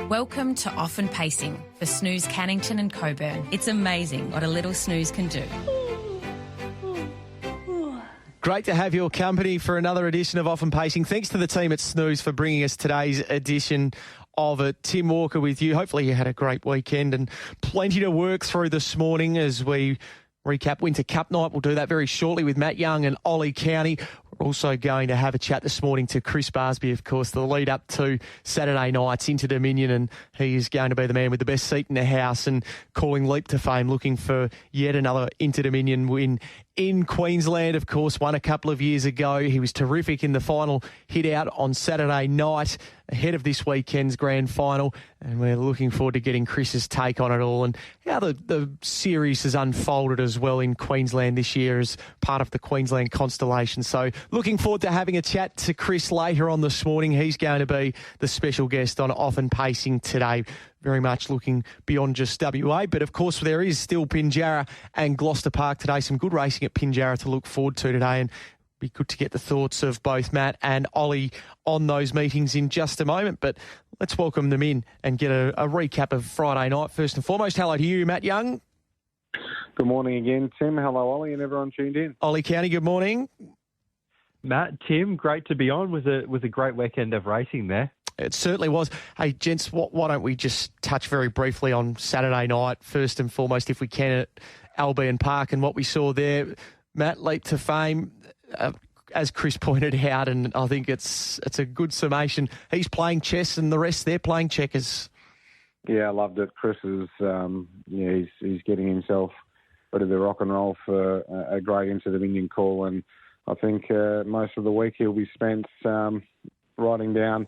Welcome to Off and Pacing for Snooze Cannington and Coburn. It's amazing what a little snooze can do. Great to have your company for another edition of Off and Pacing. Thanks to the team at Snooze for bringing us today's edition of it. Tim Walker with you. Hopefully you had a great weekend and plenty to work through this morning as we recap Winter Cup night. We'll do that very shortly with Matt Young and Ollie Cownie. We're also going to have a chat this morning to Chris Barsby, of course, the lead up to Saturday night's Inter Dominion, and he is going to be the man with the best seat in the house and calling leap to fame, looking for yet another Inter Dominion win in Queensland. Of course, won a couple of years ago. He was terrific in the final hit out on Saturday night ahead of this weekend's grand final, and we're looking forward to getting Chris's take on it all and how the series has unfolded as well in Queensland this year as part of the Queensland constellation. So looking forward to having a chat to Chris later on this morning. He's going to be the special guest on Off and Pacing today. Very much looking beyond just WA. But, of course, there is still Pinjarra and Gloucester Park today. Some good racing at Pinjarra to look forward to today. And be good to get the thoughts of both Matt and Ollie on those meetings in just a moment. But let's welcome them in and get a recap of Friday night. First and foremost, hello to you, Matt Young. Good morning again, Tim. Hello, Ollie, and everyone tuned in. Ollie Cownie, good morning. Matt, Tim, great to be on with a great weekend of racing there. It certainly was. Hey, gents, why don't we just touch very briefly on Saturday night, first and foremost, if we can, at Albion Park and what we saw there. Matt, leap to fame, as Chris pointed out, and I think it's a good summation. He's playing chess and the rest, they're playing checkers. Yeah, I loved it. Chris is, he's getting himself ready to rock and roll for a great Inter Dominion call, and I think most of the week he'll be spent writing down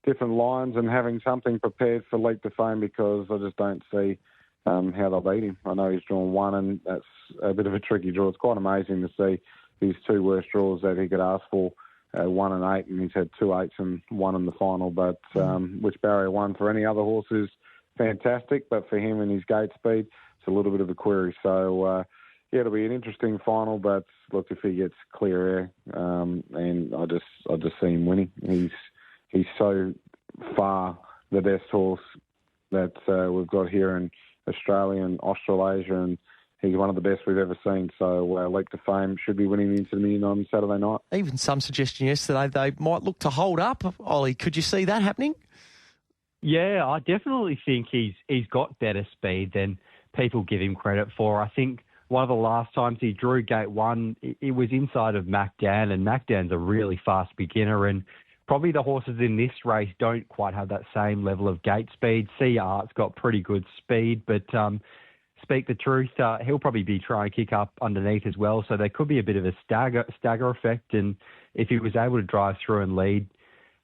different lines and having something prepared for leap to fame, because I just don't see how they'll beat him. I know he's drawn one, and that's a bit of a tricky draw. It's quite amazing to see his two worst draws that he could ask for, 1 and 8, and he's had 2 8s and 1 in the final. But which barrier 1 for any other horse is fantastic, but for him and his gate speed, it's a little bit of a query. So, it'll be an interesting final, but look, if he gets clear air, and I just see him winning. He's so far the best horse that we've got here in Australia and Australasia, and he's one of the best we've ever seen. So leap to fame, should be winning the Inter Dominion on Saturday night. Even some suggestion yesterday they might look to hold up. Ollie, could you see that happening? Yeah, I definitely think he's got better speed than people give him credit for. I think one of the last times he drew gate 1, it was inside of MacDan, and MacDan's a really fast beginner, and probably the horses in this race don't quite have that same level of gate speed. Sea Art's got pretty good speed, but speak the truth, he'll probably be trying to kick up underneath as well, so there could be a bit of a stagger effect, and if he was able to drive through and lead,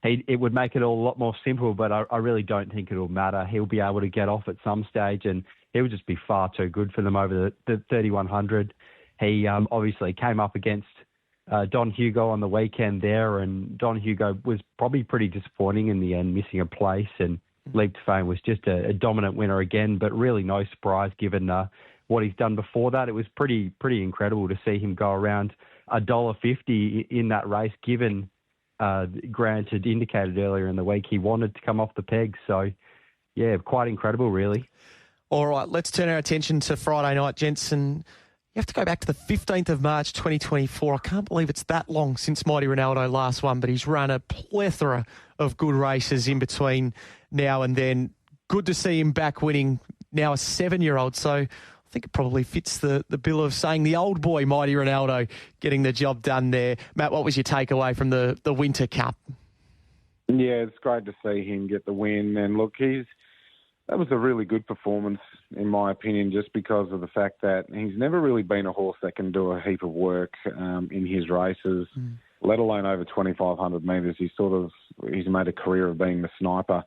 it would make it all a lot more simple, but I really don't think it'll matter. He'll be able to get off at some stage, and he would just be far too good for them over the 3,100. He obviously came up against Don Hugo on the weekend there, and Don Hugo was probably pretty disappointing in the end, missing a place, and Leap to Fame was just a dominant winner again, but really no surprise given what he's done before that. It was pretty incredible to see him go around $1.50 in that race, given Grant had indicated earlier in the week he wanted to come off the peg. So, yeah, quite incredible, really. All right, let's turn our attention to Friday night, gents, and you have to go back to the 15th of March 2024. I can't believe it's that long since Mighty Ronaldo last won, but he's run a plethora of good races in between now and then. Good to see him back winning, now a 7-year-old. So I think it probably fits the bill of saying the old boy, Mighty Ronaldo, getting the job done there. Matt, what was your takeaway from the Winter Cup? Yeah, it's great to see him get the win. And look, that was a really good performance, in my opinion, just because of the fact that he's never really been a horse that can do a heap of work in his races, let alone over 2,500 metres. He's made a career of being the sniper,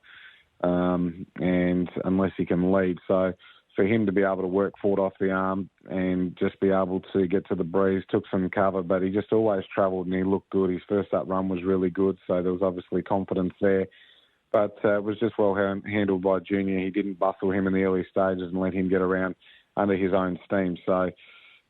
and unless he can lead. So for him to be able to work forward off the arm and just be able to get to the breeze, took some cover, but he just always travelled and he looked good. His first up run was really good, so there was obviously confidence there. But it was just well handled by Junior. He didn't bustle him in the early stages and let him get around under his own steam. So,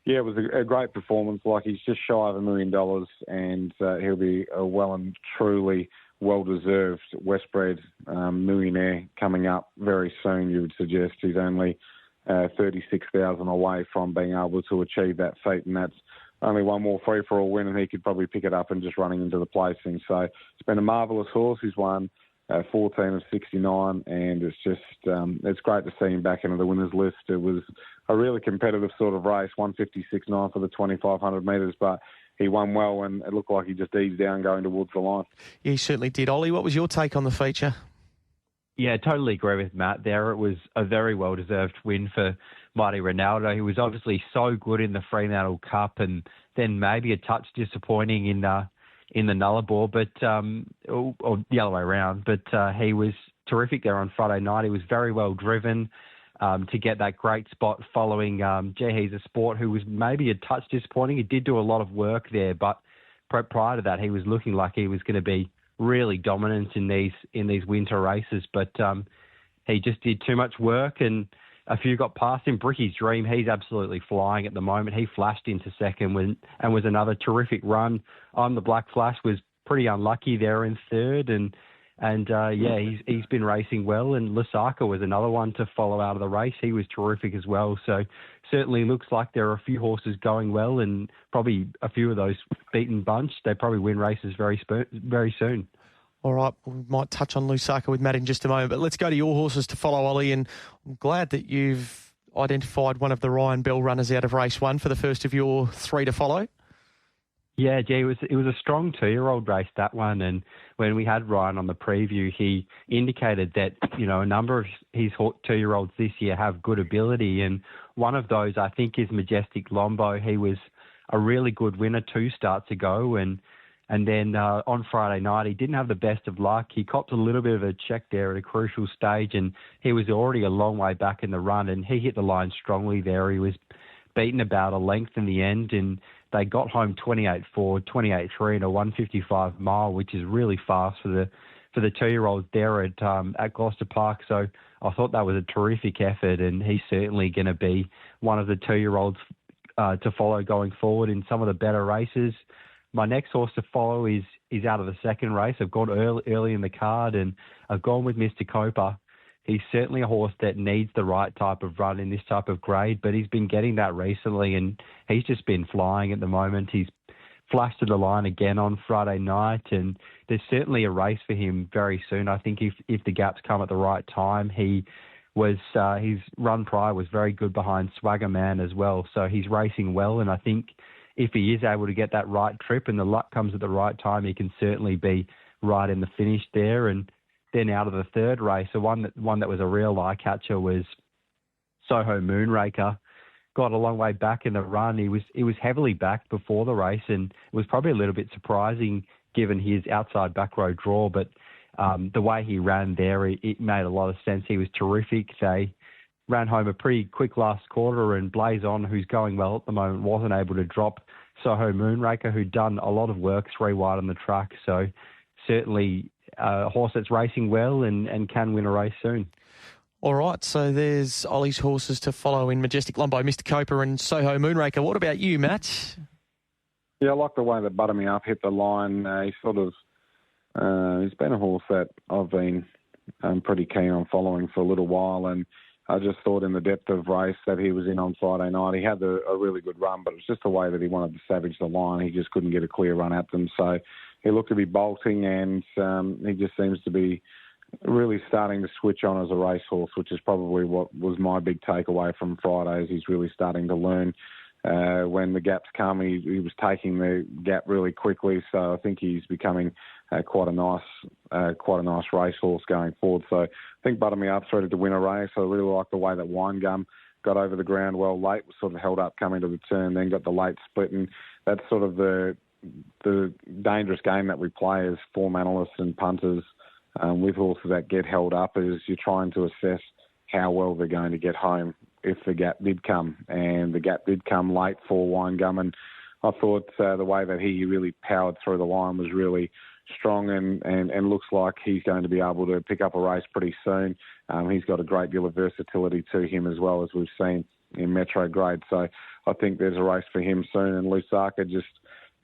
yeah, it was a great performance. Like, he's just shy of $1 million, and he'll be well and truly well-deserved Westbred millionaire coming up very soon, you would suggest. He's only 36,000 away from being able to achieve that feat, and that's only one more free-for-all win, and he could probably pick it up and just running into the placing. So it's been a marvellous horse. He's won 14 of 69, and it's just it's great to see him back into the winners list. It was a really competitive sort of race, 156.9 for the 2,500 metres, but he won well, and it looked like he just eased down going towards the line. Yeah, he certainly did. Ollie, what was your take on the feature? Yeah, totally agree with Matt there. It was a very well-deserved win for Mighty Ronaldo. He was obviously so good in the Fremantle Cup, and then maybe a touch disappointing in the Nullarbor, but or the other way around. But he was terrific there on Friday night. He was very well driven to get that great spot following He's a Sport, who was maybe a touch disappointing. He did do a lot of work there, but prior to that, he was looking like he was going to be really dominant in these winter races. But he just did too much work, and a few got past him. Bricky's Dream, he's absolutely flying at the moment. He flashed into second and was another terrific run. On the Black Flash was pretty unlucky there in third, and he's been racing well. And Lusaka was another one to follow out of the race. He was terrific as well. So certainly looks like there are a few horses going well, and probably a few of those beaten bunch. They probably win races very soon. All right, we might touch on Lusaka with Matt in just a moment, but let's go to your horses to follow, Ollie, and I'm glad that you've identified one of the Ryan Bell runners out of race one for the first of your three to follow. Yeah, gee, it was a strong 2-year-old race, that one, and when we had Ryan on the preview, he indicated that, a number of his 2-year-olds this year have good ability, and one of those, I think, is Majestic Lombo. He was a really good winner 2 starts ago, and then on Friday night, he didn't have the best of luck. He copped a little bit of a check there at a crucial stage, and he was already a long way back in the run, and he hit the line strongly there. He was beaten about a length in the end, and they got home 28-4, 28-3 in a 155 mile, which is really fast for the 2-year-olds there at Gloucester Park. So I thought that was a terrific effort, and he's certainly going to be one of the 2-year-olds to follow going forward in some of the better races. My next horse to follow is out of the second race. I've gone early in the card, and I've gone with Mr. Copa. He's certainly a horse that needs the right type of run in this type of grade, but he's been getting that recently, and he's just been flying at the moment. He's flashed to the line again on Friday night, and there's certainly a race for him very soon. I think if the gaps come at the right time, his run prior was very good behind Swagger Man as well, so he's racing well, and I think if he is able to get that right trip and the luck comes at the right time, he can certainly be right in the finish there. And then out of the third race, the one that was a real eye catcher was Soho Moonraker. Got a long way back in the run. He was heavily backed before the race, and it was probably a little bit surprising given his outside back row draw. But the way he ran there, it made a lot of sense. He was terrific. They ran home a pretty quick last quarter, and Blaze On, who's going well at the moment, wasn't able to drop Soho Moonraker, who'd done a lot of work 3 wide on the track. So certainly a horse that's racing well and can win a race soon. All right, so there's Ollie's horses to follow in Majestic Lombo, Mr. Copa and Soho Moonraker. What about you, Matt? Yeah, I like the way that Butter Me Up hit the line. He's been a horse that I've been pretty keen on following for a little while, and I just thought in the depth of race that he was in on Friday night, he had a really good run, but it was just the way that he wanted to savage the line. He just couldn't get a clear run at them. So he looked to be bolting, and he just seems to be really starting to switch on as a racehorse, which is probably what was my big takeaway from Friday. Is he's really starting to learn when the gaps come. He was taking the gap really quickly, so I think he's becoming quite a nice racehorse going forward. So I think Butter Me Up's ready to win a race. I really like the way that Wine Gum got over the ground well late, was sort of held up coming to the turn, then got the late split, and that's sort of the dangerous game that we play as form analysts and punters with horses that get held up, is you're trying to assess how well they're going to get home if the gap did come. And the gap did come late for Wine Gum, and I thought the way that he really powered through the line was really strong, and looks like he's going to be able to pick up a race pretty soon. He's got a great deal of versatility to him as well, as we've seen in Metro Grade. So I think there's a race for him soon, and Lusaka just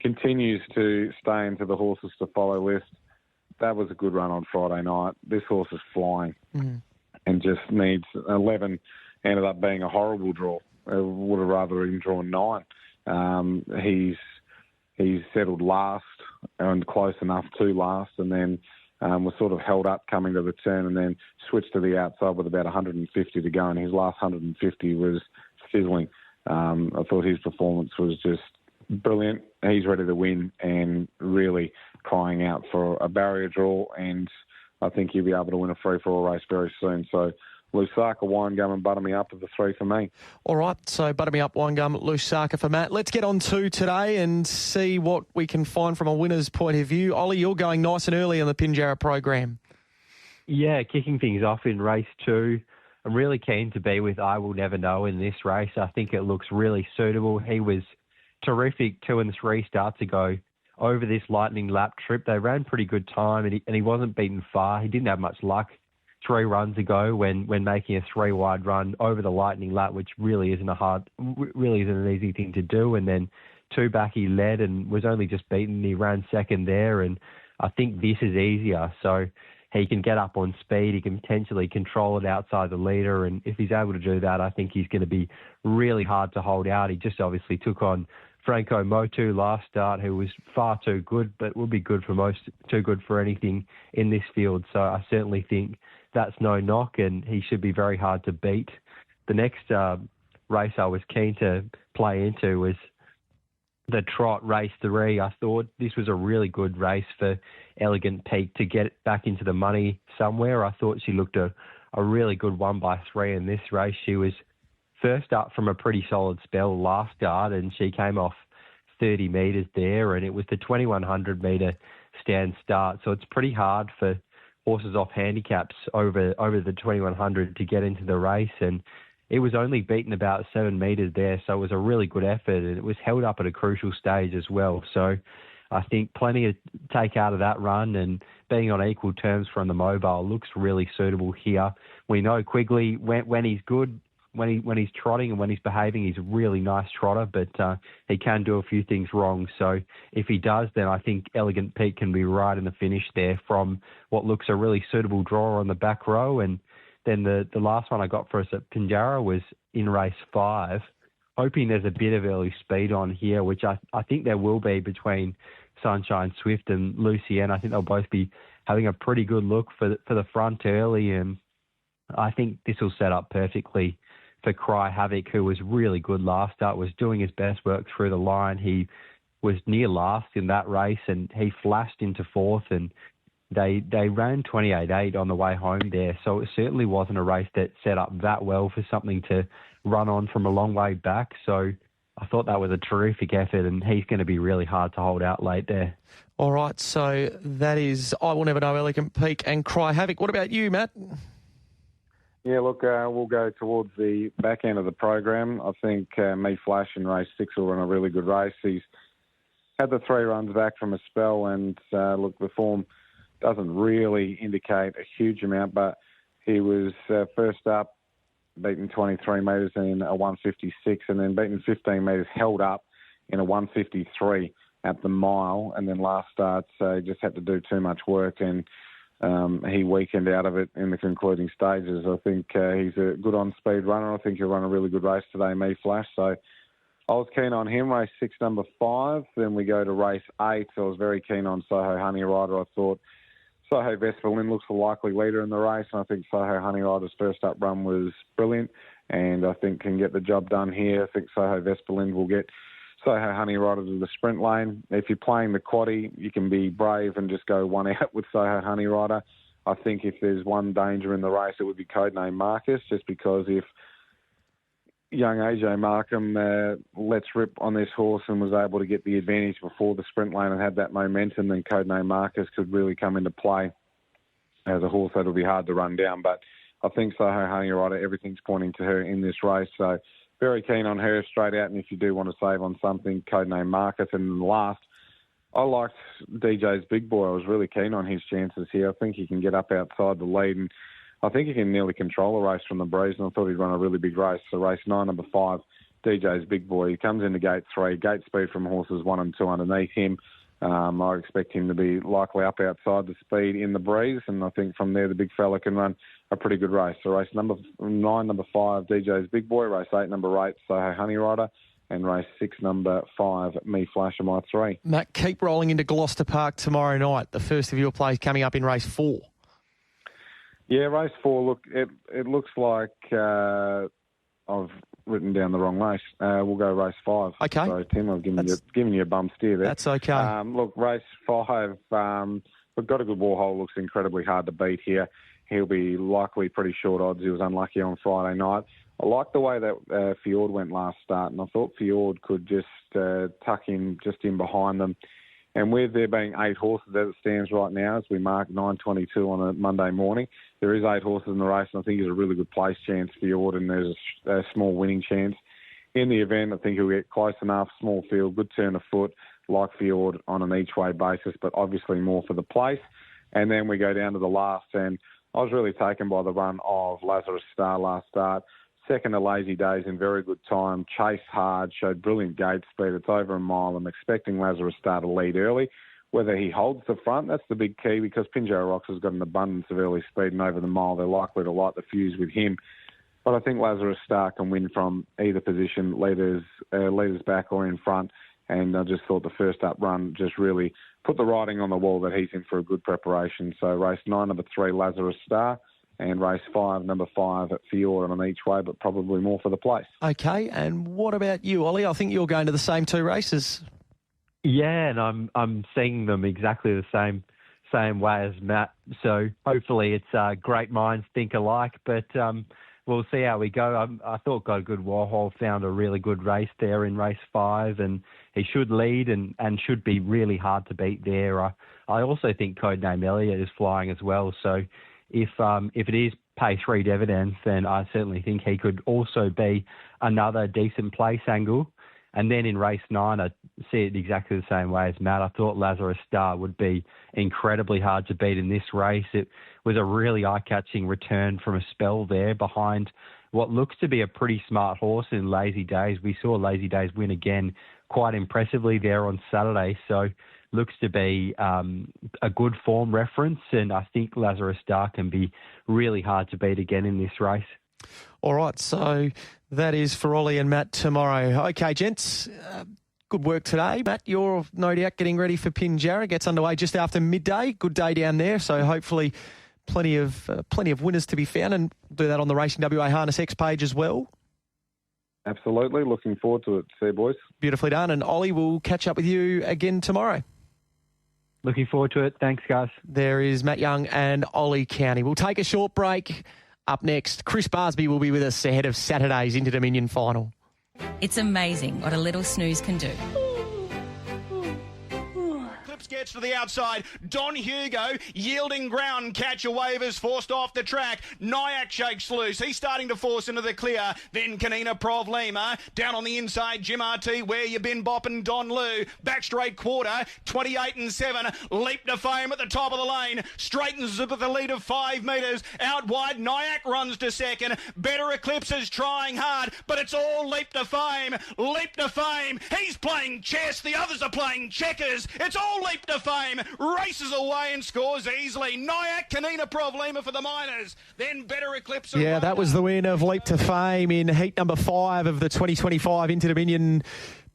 continues to stay into the horses to follow list. that was a good run on Friday night. This horse is flying and just needs 11. Ended up being a horrible draw. Would have rather even drawn 9. He's settled last and close enough to last, and then was sort of held up coming to the turn, and then switched to the outside with about 150 to go, and his last 150 was sizzling. I thought his performance was just brilliant. He's ready to win and really crying out for a barrier draw, and I think he'll be able to win a free-for-all race very soon. So Lusaka, Winegum and Butter Me Up are the 3 for me. All right, so Butter Me Up, Winegum, Lusaka for Matt. Let's get on to today and see what we can find from a winner's point of view. Ollie, you're going nice and early in the Pinjarra program. Yeah, kicking things off in race 2. I'm really keen to be with I Will Never Know in this race. I think it looks really suitable. He was terrific 2 and 3 starts ago over this lightning lap trip. They ran pretty good time, and he wasn't beaten far. He didn't have much luck 3 runs ago when making a 3-wide run over the lightning lap, which really isn't an easy thing to do. And then 2 back he led and was only just beaten. He ran second there, and I think this is easier. So he can get up on speed. He can potentially control it outside the leader, and if he's able to do that, I think he's going to be really hard to hold out. He just obviously took on Franco Motu last start, who was far too good, but will be good for most, too good for anything in this field. So I certainly think that's no knock, and he should be very hard to beat. The next race I was keen to play into was the Trot race 3. I thought this was a really good race for Elegant Peak to get back into the money somewhere. I thought she looked a really good 1x3 in this race. She was first up from a pretty solid spell last start, and she came off 30 metres there, and it was the 2100 metre stand start. So it's pretty hard for horses off handicaps over the 2100 to get into the race, and it was only beaten about 7 metres there, so it was a really good effort, and it was held up at a crucial stage as well. So I think plenty to take out of that run, and being on equal terms from the mobile looks really suitable here. We know Quigley, when he's good, when he's trotting and when he's behaving, he's a really nice trotter, but he can do a few things wrong. So if he does, then I think Elegant Peak can be right in the finish there from what looks a really suitable draw on the back row. And then the last one I got for us at Pinjarra was in race 5, hoping there's a bit of early speed on here, which I think there will be between Sunshine Swift and Lucienne. I think they'll both be having a pretty good look for the front early, and I think this will set up perfectly for Cry Havoc, who was really good last start, was doing his best work through the line. He was near last in that race, and he flashed into 4th, and they ran 28.8 on the way home there. So it certainly wasn't a race that set up that well for something to run on from a long way back. So I thought that was a terrific effort, and he's going to be really hard to hold out late there. All right, so that is I Will Never Know, Elegant Peak and Cry Havoc. What about you, Matt? Yeah, look, we'll go towards the back end of the program. I think Me Flash in race 6 will run a really good race. He's had the 3 runs back from a spell, and look, the form doesn't really indicate a huge amount, but he was first up, beaten 23 metres in a 156, and then beaten 15 metres, held up in a 153 at the mile, and then last start he just had to do too much work, and he weakened out of it in the concluding stages. I think he's a good on-speed runner. I think he'll run a really good race today, Me Flash. So I was keen on him, race 6, number 5. Then we go to race 8. I was very keen on Soho Honey Rider. I thought Soho Vesperlin looks the likely leader in the race, and I think Soho Honey Rider's first up run was brilliant, and I think can get the job done here. I think Soho Vesperlin will get Soho Honey Rider to the sprint lane. If you're playing the quaddie, you can be brave and just go one out with Soho Honey Rider. I think if there's one danger in the race, it would be Codename Marcus, just because if young AJ Markham lets rip on this horse and was able to get the advantage before the sprint lane and had that momentum, then Codename Marcus could really come into play as a horse that'll be hard to run down. But I think Soho Honey Rider, everything's pointing to her in this race. So very keen on her straight out. And if you do want to save on something, Codename Marcus. And last, I liked DJ's Big Boy. I was really keen on his chances here. I think he can get up outside the lead, and I think he can nearly control a race from the breeze, and I thought he'd run a really big race. So race 9, number 5, DJ's Big Boy. He comes into gate 3, gate speed from horses 1 and 2 underneath him. I expect him to be likely up outside the speed in the breeze, and I think from there the big fella can run a pretty good race. So race number 9, number 5, DJ's Big Boy. Race 8, number 8, Soho Honey Rider. And race 6, number 5, Me Flash and My 3. Matt, keep rolling into Gloucester Park tomorrow night. The first of your plays coming up in race 4. Yeah, race 4, look, it looks like I've written down the wrong race. We'll go race 5. Okay. So, Tim, I've given you a bum steer there. That's okay. Look, race 5, we've got a good Warhol. Looks incredibly hard to beat here. He'll be likely pretty short odds. He was unlucky on Friday night. I like the way that Fjord went last start, and I thought Fjord could just tuck in just in behind them. And with there being 8 horses as it stands right now, as we mark 9:22 on a Monday morning, there is 8 horses in the race, and I think there's a really good place chance for Fjord, and there's a small winning chance. In the event, I think he'll get close enough, small field, good turn of foot, like Fjord on an each-way basis, but obviously more for the place. And then we go down to the last, and I was really taken by the run of Lazarus Star last start. Second to Lazy Days in very good time, chased hard, showed brilliant gate speed. It's over a mile. I'm expecting Lazarus Star to lead early. Whether he holds the front, that's the big key, because Pinjarra Rocks has got an abundance of early speed, and over the mile they're likely to light the fuse with him. But I think Lazarus Star can win from either position, leaders back or in front. And I just thought the first up run just really put the writing on the wall that he's in for a good preparation. So race 9, number 3, Lazarus Star. And race 5, number 5 at Fjord on each way, but probably more for the place. Okay, and what about you, Ollie? I think you're going to the same 2 races. Yeah, and I'm seeing them exactly the same way as Matt. So hopefully it's great minds think alike, but we'll see how we go. I thought Got a Good Warhol found a really good race there in race 5, and he should lead and should be really hard to beat there. I also think Codename Elliot is flying as well, so if it is pace read evidence, then I certainly think he could also be another decent place angle. And then in race 9, I see it exactly the same way as Matt. I thought Lazarus Star would be incredibly hard to beat in this race. It was a really eye-catching return from a spell there behind what looks to be a pretty smart horse in Lazy Days. We saw Lazy Days win again quite impressively there on Saturday. So looks to be a good form reference, and I think Lazarus Star can be really hard to beat again in this race. All right, so that is for Ollie and Matt tomorrow. Okay, gents, good work today. Matt, you're no doubt getting ready for Pinjarra. Gets underway just after midday. Good day down there, so hopefully plenty of winners to be found, and do that on the Racing WA Harness X page as well. Absolutely, looking forward to it. See you, boys. Beautifully done, and Ollie, will catch up with you again tomorrow. Looking forward to it. Thanks, guys. There is Matt Young and Ollie Cownie. We'll take a short break. Up next, Chris Barsby will be with us ahead of Saturday's Inter Dominion final. It's amazing what a little snooze can do. Gets to the outside. Don Hugo yielding ground. Catch a wave is forced off the track. Nyack shakes loose. He's starting to force into the clear. Then Kanina Provlima. Down on the inside, Jim RT. Where you been bopping Don Lou. Back straight quarter. 28 and 7. Leap to Fame at the top of the lane. Straightens with the lead of 5 metres. Out wide, Nyack runs to second. Better Eclipse is trying hard, but it's all Leap to Fame. Leap to Fame. He's playing chess. The others are playing checkers. It's all Leap to Fame, races away and scores easily. Nyack, Kanina Provlima for the Miners. Then Better Eclipse. Yeah, that was the win of Leap to Fame in heat number 5 of the 2025 Inter Dominion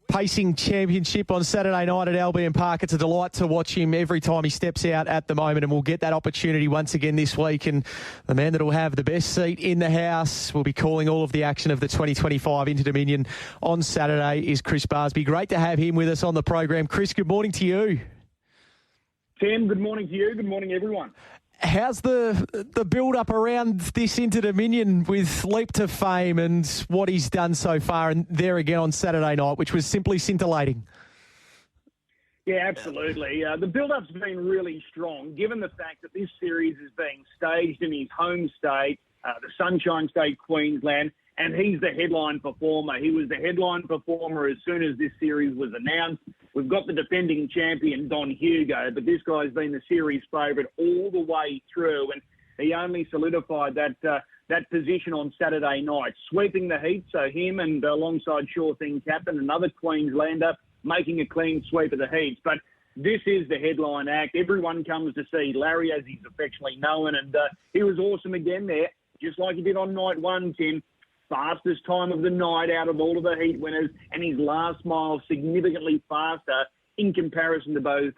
Pacing Championship on Saturday night at Albion Park. It's a delight to watch him every time he steps out at the moment, and we'll get that opportunity once again this week. And the man that will have the best seat in the house will be calling all of the action of the 2025 Inter Dominion on Saturday is Chris Barsby. Great to have him with us on the program. Chris, good morning to you. Tim, good morning to you. Good morning, everyone. How's the build-up around this Inter Dominion with Leap to Fame and what he's done so far, and there again on Saturday night, which was simply scintillating? Yeah, absolutely. The build-up's been really strong, given the fact that this series is being staged in his home state, the Sunshine State, Queensland, and he's the headline performer. He was the headline performer as soon as this series was announced. We've got the defending champion, Don Hugo, but this guy's been the series favourite all the way through, and he only solidified that position on Saturday night, sweeping the heat. So him and alongside Sure Thing captain, another Queenslander, making a clean sweep of the heats. But this is the headline act. Everyone comes to see Larry, as he's affectionately known, and he was awesome again there, just like he did on night one, Tim. Fastest time of the night out of all of the heat winners, and his last mile significantly faster in comparison to both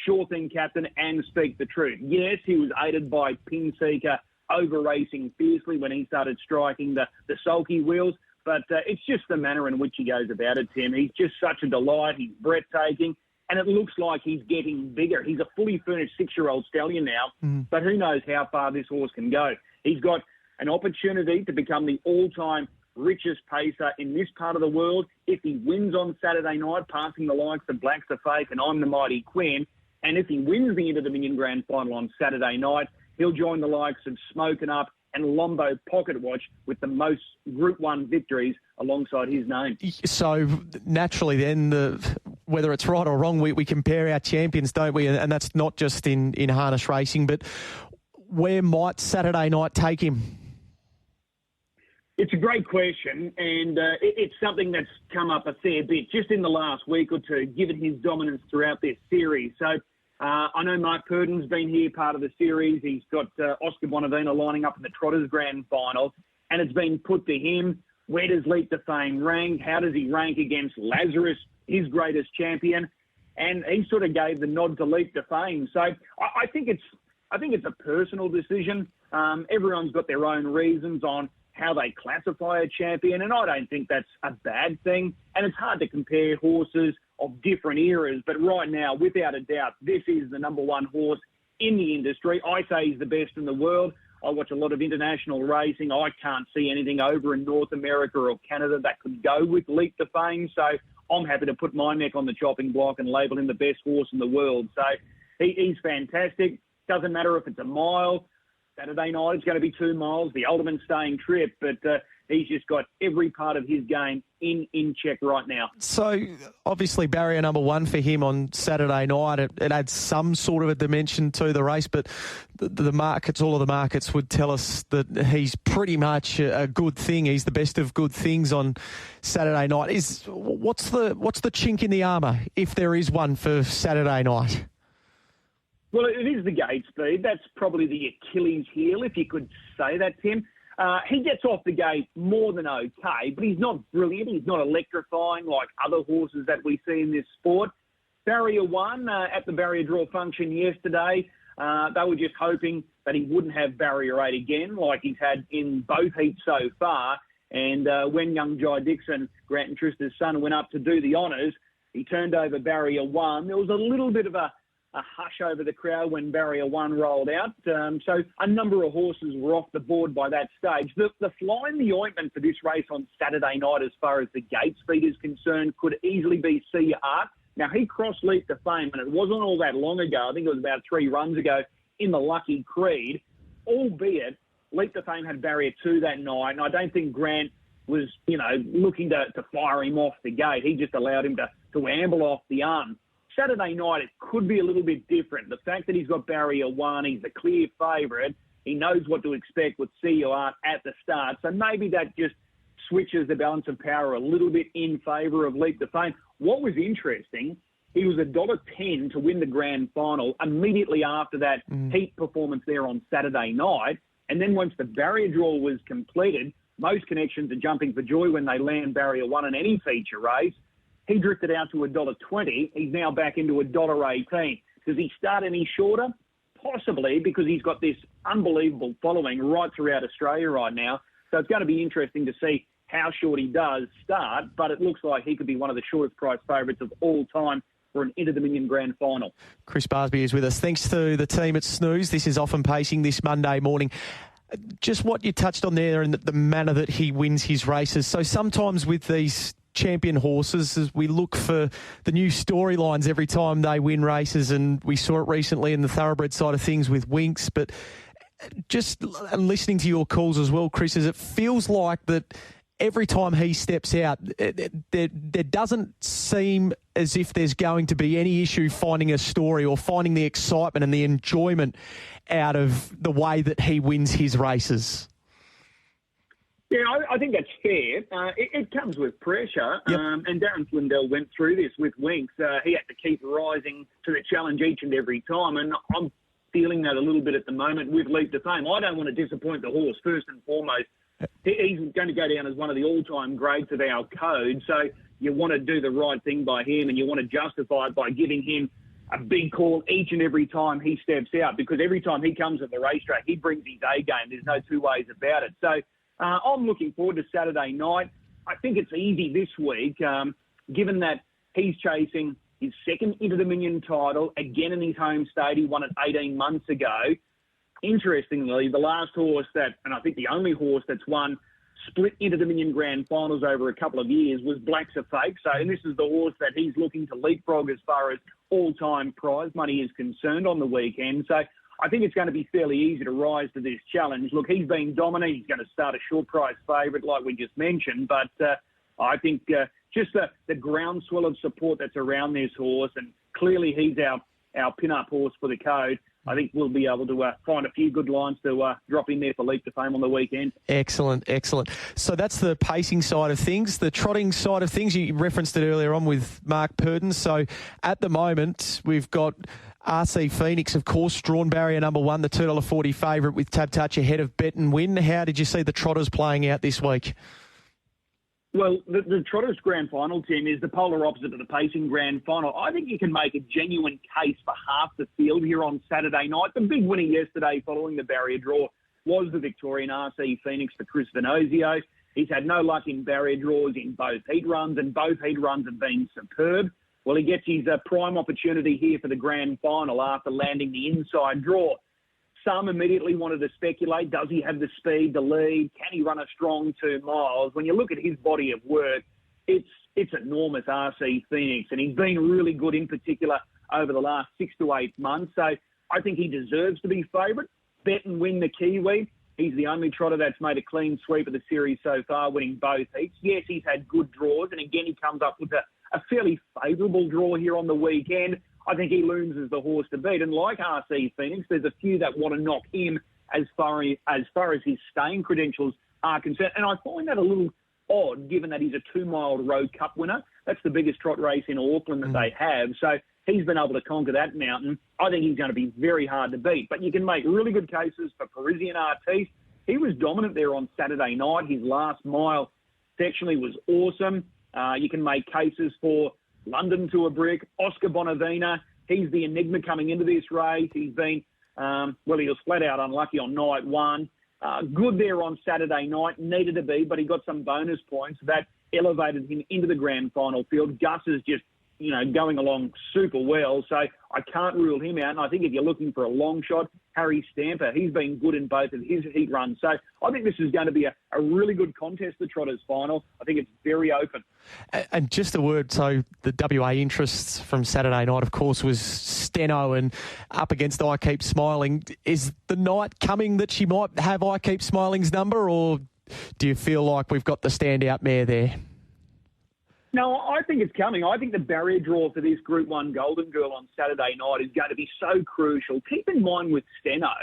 Sure Thing Captain and Speak the Truth. Yes, he was aided by Pin Seeker over-racing fiercely when he started striking the sulky wheels, but it's just the manner in which he goes about it, Tim. He's just such a delight. He's breathtaking, and it looks like he's getting bigger. He's a fully furnished 6-year-old stallion now, but who knows how far this horse can go. He's got an opportunity to become the all-time richest pacer in this part of the world if he wins on Saturday night, passing the likes of Black's the Fake and I'm the Mighty Quinn. And if he wins the Inter-Dominion Grand Final on Saturday night, he'll join the likes of Smokin' Up and Lombo Pocket Watch with the most Group 1 victories alongside his name. So naturally then, whether it's right or wrong, we compare our champions, don't we? And that's not just in harness racing, but where might Saturday night take him? It's a great question, and it's something that's come up a fair bit just in the last week or two, given his dominance throughout this series. So I know Mark Purden's been here, part of the series. He's got Oscar Bonavina lining up in the Trotters Grand Final, and it's been put to him, where does Leap to Fame rank? How does he rank against Lazarus, his greatest champion? And he sort of gave the nod to Leap to Fame. So I think it's a personal decision. Everyone's got their own reasons on how they classify a champion, and I don't think that's a bad thing. And it's hard to compare horses of different eras, but right now, without a doubt, this is the number one horse in the industry. I say he's the best in the world. I watch a lot of international racing. I can't see anything over in North America or Canada that could go with Leap to Fame, so I'm happy to put my neck on the chopping block and label him the best horse in the world. So he's fantastic. Doesn't matter if it's a mile. Saturday night, it's going to be 2 miles, the ultimate staying trip, but he's just got every part of his game in check right now. So, obviously, barrier number 1 for him on Saturday night, it adds some sort of a dimension to the race, but the markets, all of the markets would tell us that he's pretty much a good thing. He's the best of good things on Saturday night. What's the chink in the armour, if there is one, for Saturday night? Well, it is the gate speed. That's probably the Achilles heel, if you could say that, Tim. He gets off the gate more than okay, but he's not brilliant. He's not electrifying like other horses that we see in this sport. Barrier 1 at the barrier draw function yesterday, they were just hoping that he wouldn't have barrier 8 again like he's had in both heats so far. And when young Jai Dixon, Grant and Trista's son, went up to do the honours, he turned over barrier 1. There was a little bit of a hush over the crowd when barrier 1 rolled out. So a number of horses were off the board by that stage. The fly in the ointment for this race on Saturday night, as far as the gate speed is concerned, could easily be Sia Art. Now, he crossed Leap to Fame, and it wasn't all that long ago. I think it was about 3 runs ago in the Lucky Creed, albeit Leap to Fame had barrier 2 that night, and I don't think Grant was, looking to fire him off the gate. He just allowed him to amble off the arm. Saturday night, it could be a little bit different. The fact that he's got barrier 1, he's the clear favourite. He knows what to expect with CEO Art at the start. So maybe that just switches the balance of power a little bit in favour of Leap to Fame. What was interesting, he was $1.10 to win the grand final immediately after that heat performance there on Saturday night. And then once the barrier draw was completed, most connections are jumping for joy when they land barrier 1 in any feature race. He drifted out to $1.20. He's now back into $1.18. Does he start any shorter? Possibly, because he's got this unbelievable following right throughout Australia right now. So it's going to be interesting to see how short he does start, but it looks like he could be one of the shortest price favourites of all time for an Inter-Dominion Grand Final. Chris Barsby is with us. Thanks to the team at Snooze. This is Often Pacing this Monday morning. Just what you touched on there and the manner that he wins his races. So sometimes with these champion horses, as we look for the new storylines every time they win races, and we saw it recently in the thoroughbred side of things with Winks, but just listening to your calls as well, Chris, is it feels like that every time he steps out, there doesn't seem as if there's going to be any issue finding a story or finding the excitement and the enjoyment out of the way that he wins his races. Yeah, I think that's fair. It comes with pressure, Yep. And Darren Flindell went through this with Winks. He had to keep rising to the challenge each and every time, and I'm feeling that a little bit at the moment with Leap to Fame. I don't want to disappoint the horse, first and foremost. He's going to go down as one of the all-time greats of our code, so you want to do the right thing by him, and you want to justify it by giving him a big call each and every time he steps out, because every time he comes at the racetrack, he brings his A game. There's no two ways about it. So I'm looking forward to Saturday night. I think it's easy this week, given that he's chasing his second Inter-Dominion title, again in his home state. He won it 18 months ago. Interestingly, the last horse and I think the only horse that's won split Inter-Dominion Grand Finals over a couple of years was Black's a Fake. So, and this is the horse that he's looking to leapfrog as far as all-time prize money is concerned on the weekend. So I think it's going to be fairly easy to rise to this challenge. Look, he's been dominant. He's going to start a short price favourite like we just mentioned. But I think just the groundswell of support that's around this horse, and clearly he's our pin-up horse for the code, I think we'll be able to find a few good lines to drop in there for Leap to Fame on the weekend. Excellent, excellent. So that's the pacing side of things. The trotting side of things, you referenced it earlier on with Mark Purdon. So at the moment, we've got RC Phoenix, of course, drawn barrier number 1, the $2.40 favourite with Tab Touch ahead of Bet and Win. How did you see the trotters playing out this week? Well, the Trotters Grand Final, Tim, is the polar opposite of the Pacing Grand Final. I think you can make a genuine case for half the field here on Saturday night. The big winner yesterday following the barrier draw was the Victorian RC Phoenix for Chris Venozio. He's had no luck in barrier draws in both heat runs, and both heat runs have been superb. Well, he gets his prime opportunity here for the Grand Final after landing the inside draw. Some immediately wanted to speculate, does he have the speed to lead? Can he run a strong 2 miles? When you look at his body of work, it's enormous, RC Phoenix, and he's been really good in particular over the last 6 to 8 months. So I think he deserves to be favourite. Bet and Win the Kiwi. He's the only trotter that's made a clean sweep of the series so far, winning both heats. Yes, he's had good draws, and again, he comes up with a fairly favourable draw here on the weekend. I think he looms as the horse to beat. And like RC Phoenix, there's a few that want to knock him as far as his staying credentials are concerned. And I find that a little odd, given that he's a 2-mile Road Cup winner. That's the biggest trot race in Auckland that they have. So he's been able to conquer that mountain. I think he's going to be very hard to beat. But you can make really good cases for Parisian Artiste. He was dominant there on Saturday night. His last mile sectionally was awesome. You can make cases for London to a Brick, Oscar Bonavina. He's the enigma coming into this race. He's been, he was flat out unlucky on night 1. Good there on Saturday night, needed to be, but he got some bonus points that elevated him into the Grand Final field. Gus is just, going along super well, so I can't rule him out. And I think if you're looking for a long shot, Harry Stamper, he's been good in both of his heat runs. So I think this is going to be a really good contest, the Trotters Final. I think it's very open. And just a word, so the WA interests from Saturday night, of course, was Steno and up against I Keep Smiling. Is the night coming that she might have I Keep Smiling's number, or do you feel like we've got the standout mare there? No, I think it's coming. I think the barrier draw for this Group 1 Golden Girl on Saturday night is going to be so crucial. Keep in mind with Steno,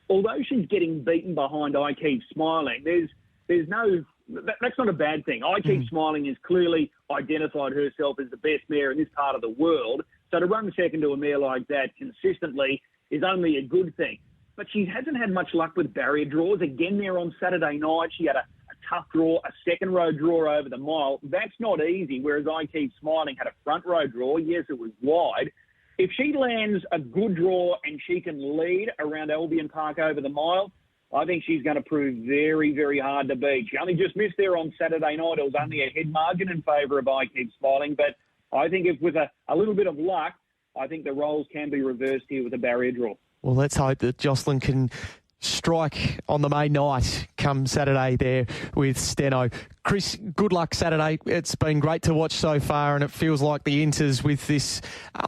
although she's getting beaten behind I Keep Smiling, there's no... That's not a bad thing. I Keep Smiling has clearly identified herself as the best mare in this part of the world. So to run second to a mare like that consistently is only a good thing. But she hasn't had much luck with barrier draws. Again, there on Saturday night, she had a tough draw, a second row draw over the mile. That's not easy, whereas I Keep Smiling had a front row draw. Yes, it was wide. If she lands a good draw and she can lead around Albion Park over the mile, I think she's going to prove very, very hard to beat. She only just missed there on Saturday night. It was only a head margin in favour of I Keep Smiling. But I think if with a little bit of luck, I think the roles can be reversed here with a barrier draw. Well, let's hope that Jocelyn can strike on the main night come Saturday there with Steno. Chris, good luck Saturday. It's been great to watch so far, and it feels like the Inters with this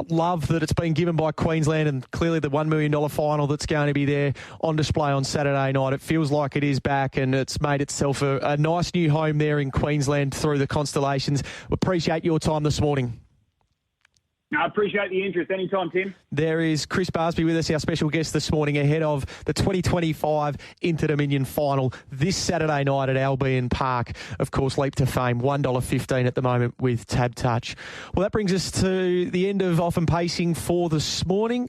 love that it's been given by Queensland, and clearly the $1 million final that's going to be there on display on Saturday night. It feels like it is back, and it's made itself a nice new home there in Queensland through the Constellations. Appreciate your time this morning. I appreciate the interest. Anytime, Tim. There is Chris Barsby with us, our special guest this morning, ahead of the 2025 Inter-Dominion final this Saturday night at Albion Park. Of course, leap to fame, $1.15 at the moment with Tab Touch. Well, that brings us to the end of Off and Pacing for this morning.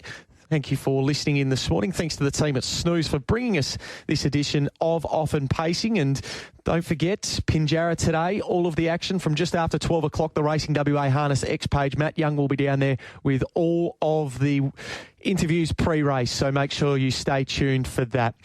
Thank you for listening in this morning. Thanks to the team at Snooze for bringing us this edition of Off and Pacing. And don't forget, Pinjarra today, all of the action from just after 12 o'clock, the Racing WA Harness X page. Matt Young will be down there with all of the interviews pre-race, so make sure you stay tuned for that.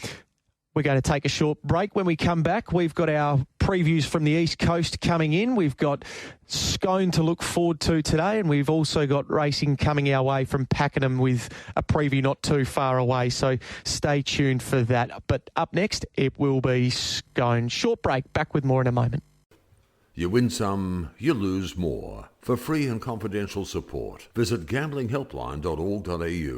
We're going to take a short break. When we come back, we've got our previews from the East Coast coming in. We've got Scone to look forward to today, and we've also got racing coming our way from Pakenham with a preview not too far away. So stay tuned for that. But up next, it will be Scone. Short break. Back with more in a moment. You win some, you lose more. For free and confidential support, visit gamblinghelpline.org.au.